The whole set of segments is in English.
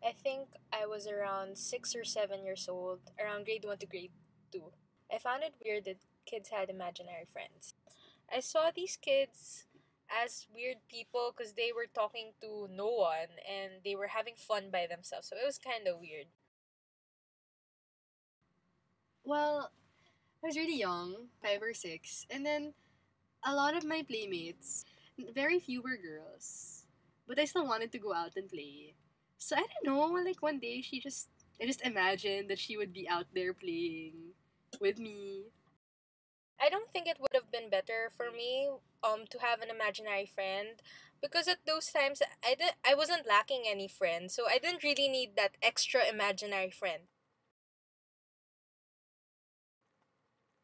I think I was around 6 or 7 years old, around grade 1 to grade 2. I found it weird that kids had imaginary friends. I saw these kids as weird people because they were talking to no one and they were having fun by themselves. So it was kind of weird. Well, I was really young, 5 or 6, and then a lot of my playmates, very few were girls, but I still wanted to go out and play. So I don't know, like one day I just imagined that she would be out there playing with me. I don't think it would have been better for me to have an imaginary friend because at those times I wasn't lacking any friends, so I didn't really need that extra imaginary friend.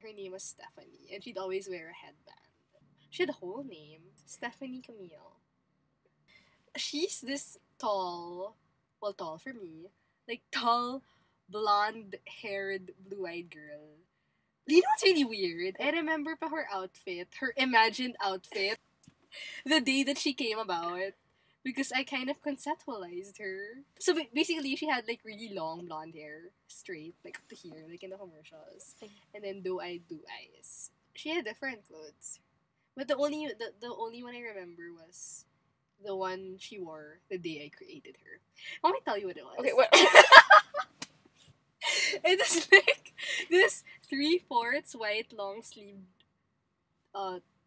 Her name was Stephanie, and she'd always wear a headband. She had a whole name, Stephanie Camille. She's this tall, well, tall for me, like tall, blonde haired, blue eyed girl. You know what's really weird? I remember pa her outfit, her imagined outfit, the day that she came about. Because I kind of conceptualized her. So basically, she had like really long blonde hair, straight, like up to here, like in the commercials. And then do eyes. She had different clothes. But the only one I remember was the one she wore the day I created her. Let me tell you what it was. Okay, what? It is like this 3/4 white long sleeve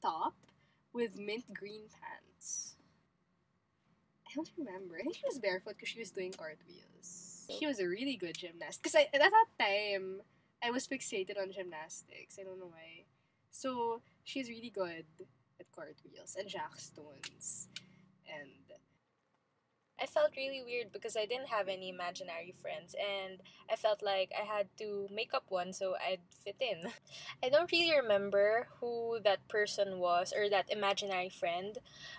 top with mint green pants. I don't remember. I think she was barefoot because she was doing cartwheels. She was a really good gymnast. Because at that time, I was fixated on gymnastics. I don't know why. So, she's really good at cartwheels and jackstones. And I felt really weird because I didn't have any imaginary friends and I felt like I had to make up one so I'd fit in. I don't really remember who that person was or that imaginary friend,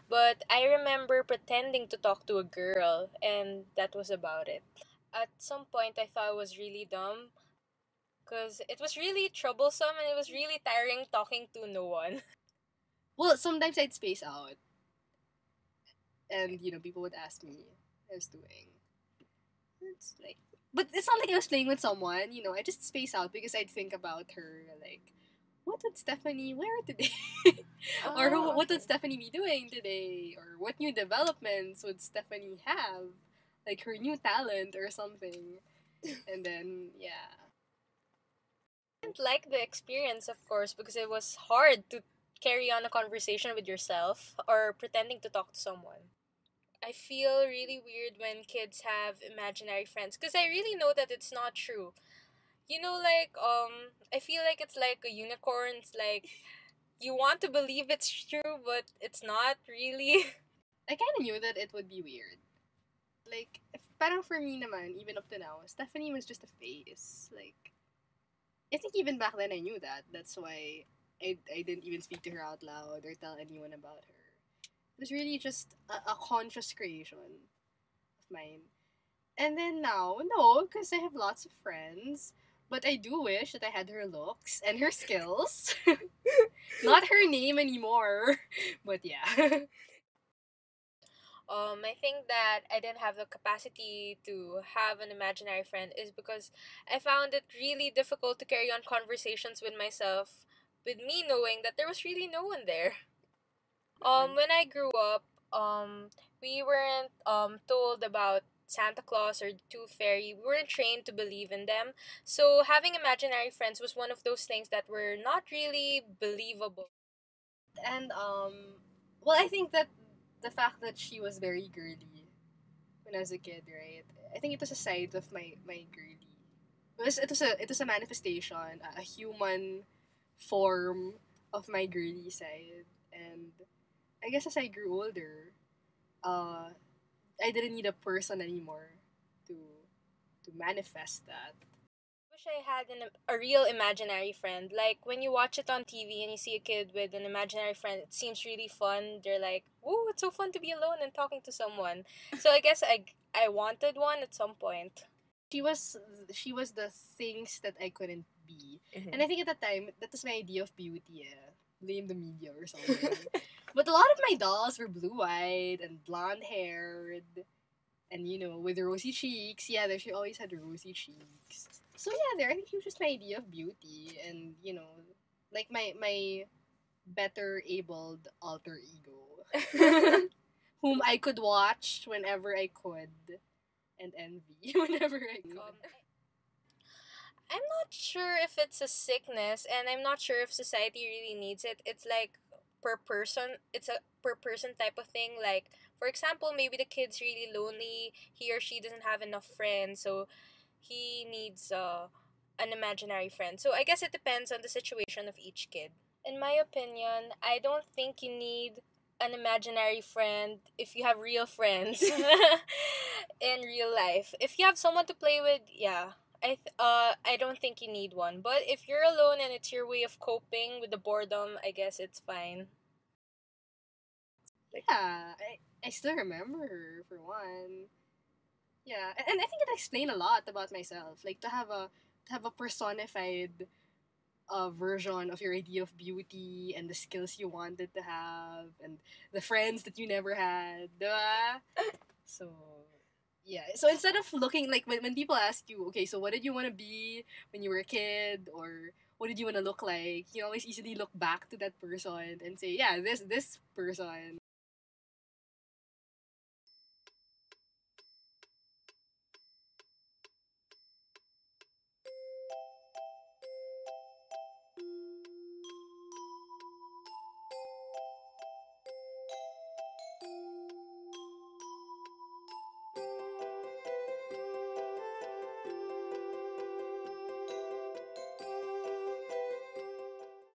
but I remember pretending to talk to a girl and that was about it. At some point, I thought it was really dumb because it was really troublesome and it was really tiring talking to no one. well, sometimes I'd space out. And, people would ask me what I was doing. It's like, but it's not like I was playing with someone, I just space out because I'd think about her, like, what would Stephanie wear today? Or what would Stephanie be doing today? Or what new developments would Stephanie have? Like her new talent or something. And then, yeah. I didn't like the experience, of course, because it was hard to carry on a conversation with yourself or pretending to talk to someone. I feel really weird when kids have imaginary friends because I really know that it's not true. I feel like it's like a unicorn. It's like you want to believe it's true, but it's not really. I kind of knew that it would be weird. Like, parang for me naman, even up to now, Stephanie was just a face. Like, I think even back then I knew that. That's why I didn't even speak to her out loud or tell anyone about her. It was really just a conscious creation of mine. And then now, no, because I have lots of friends. But I do wish that I had her looks and her skills. Not her name anymore. But yeah. I think that I didn't have the capacity to have an imaginary friend is because I found it really difficult to carry on conversations with myself, with me knowing that there was really no one there. When I grew up, we weren't told about Santa Claus or the Tooth Fairy. We weren't trained to believe in them. So having imaginary friends was one of those things that were not really believable. And well, I think that the fact that she was very girly when I was a kid, right? I think it was a side of my girly. It was a manifestation, a human form of my girly side. And I guess as I grew older, uh, I didn't need a person anymore to to manifest that. Wish I had a real imaginary friend. Like when you watch it on TV and you see a kid with an imaginary friend, it seems really fun. They're like, "Ooh, it's so fun to be alone and talking to someone." So I guess I wanted one at some point. She was she was the things that I couldn't be. Mhm. And I think at that time that was my idea of beauty. Blame the media or something. But a lot of my dolls were blue eyed and blonde haired. And with rosy cheeks. Yeah, there she always had rosy cheeks. So yeah, there I think she was just my idea of beauty, and like my better abled alter ego, whom I could watch whenever I could and envy whenever I could. I'm not sure if it's a sickness, and I'm not sure if society really needs it. It's like per person, it's a per person type of thing. Like, for example, maybe the kid's really lonely, he or she doesn't have enough friends, so he needs an imaginary friend. So I guess it depends on the situation of each kid. In my opinion, I don't think you need an imaginary friend if you have real friends in real life. If you have someone to play with, yeah. I don't think you need one. But if you're alone and it's your way of coping with the boredom, I guess it's fine. Yeah, I still remember her for one. Yeah, and I think it explained a lot about myself. Like to have a personified version of your idea of beauty and the skills you wanted to have and the friends that you never had. Diba? So yeah. So instead of looking like when people ask you, okay, so what did you want to be when you were a kid, or what did you want to look like, you always easily look back to that person and say, yeah, this person